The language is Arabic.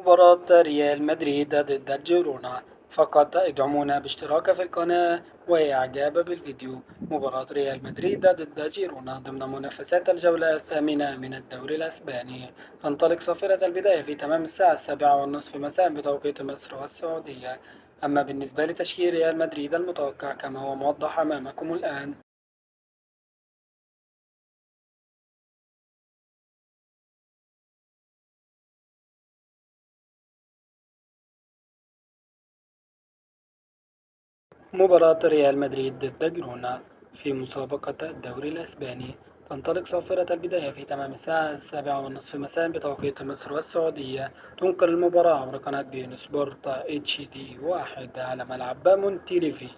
مباراة ريال مدريد ضد جيرونا. فقط ادعمونا باشتراك في القناة وإعجاب بالفيديو. مباراة ريال مدريد ضد جيرونا ضمن منافسات الجولة الثامنة من الدوري الأسباني، تنطلق صافرة البداية في تمام الساعة 7:30 مساء بتوقيت مصر والسعودية. أما بالنسبة لتشكيل ريال مدريد المتوقع كما هو موضح أمامكم الآن: مباراة ريال مدريد ضد جيرونا في مسابقة الدوري الأسباني، تنطلق صافرة البداية في تمام الساعة 7:30 مساء بتوقيت مصر والسعودية. تنقل المباراة عبر قناة بين سبورت HD 1 على ملعب مونتيليفي.